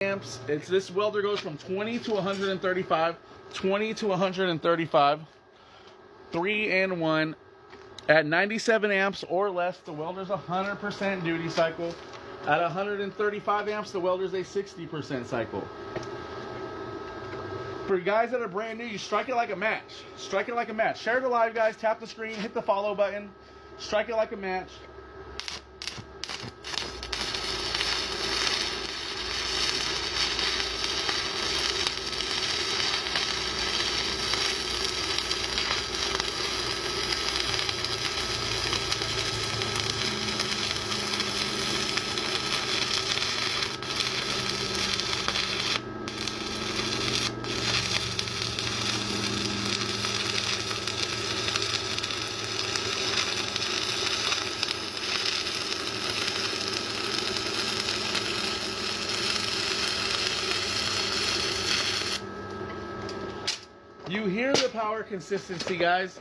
amps. This welder goes from 20 to 135, 20 to 135, 3 and 1 at 97 amps or less. The welder's 100% duty cycle. At 135 amps, the welder's a 60% cycle. For guys that are brand new, you strike it like a match. Strike it like a match. Share the live, guys. Tap the screen, hit the follow button. Strike it like a match. You hear the power consistency, guys.